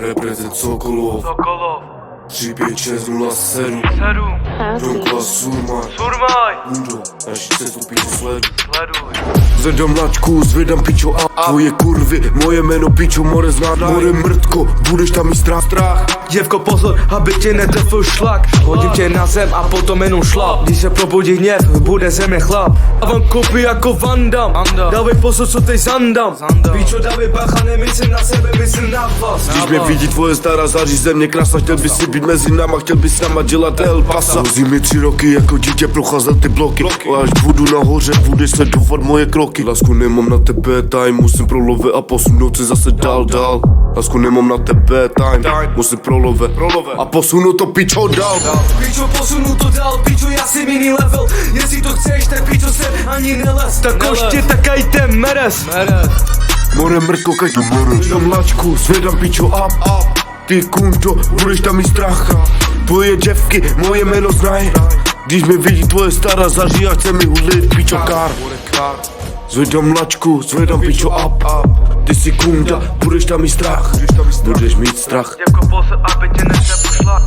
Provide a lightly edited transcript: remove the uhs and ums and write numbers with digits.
Reprezent Sokolov 35607 Donka Surmaj Undo, naši cestu piču sleduj. Zvedám lačku, zvedám pičo a tvoje kurvy, moje jméno pičo, more znát, more mrtko, budeš tam mít strach. Děvko pozor, aby tě netrfil šlak. Hodím tě na zem a potom jenom šlap. Když se probudí hněv, bude země chlap. A vám kopy jako Van Damme. Dávej pozor, co teď zandám. Pičo, dávej bacha, nemyslím na sebe, myslím na vás. Když mě vidí tvoje stará zařízeně krásna, chtěl bys si být mezi náma, chtěl bys s náma dělat El Pasa. Vozí mi 3 roky, jako dítě procházel ty bloky. A až budu nahoře, budeš sledovat moje kroky. Lásku, nemám na tebe time, musím prolove a posunout se zase dál. Lásku, nemám na tebe time, musím prolove a posunu to pičo dál. Pičo, posunu to dál, pičo, já jsem jiný level. Jestli to chceš, tak pičo sem ani nelez. Tak koště, takajte meres. More mrtko, kaj to mereš. Zvedám lačku, zvedám pičo up. Ty kundo, budeš tam mít strach. Tvoje děvky, moje jméno znají. Když mě vidí tvoje stará zaří a chce mi hudlit pičo kár. Zvedám lačku, zvedám pičo up. Ty si kunda, budeš tam mít strach. Budeš mít strach. Děvko pozor, aby tě netrefil šlak.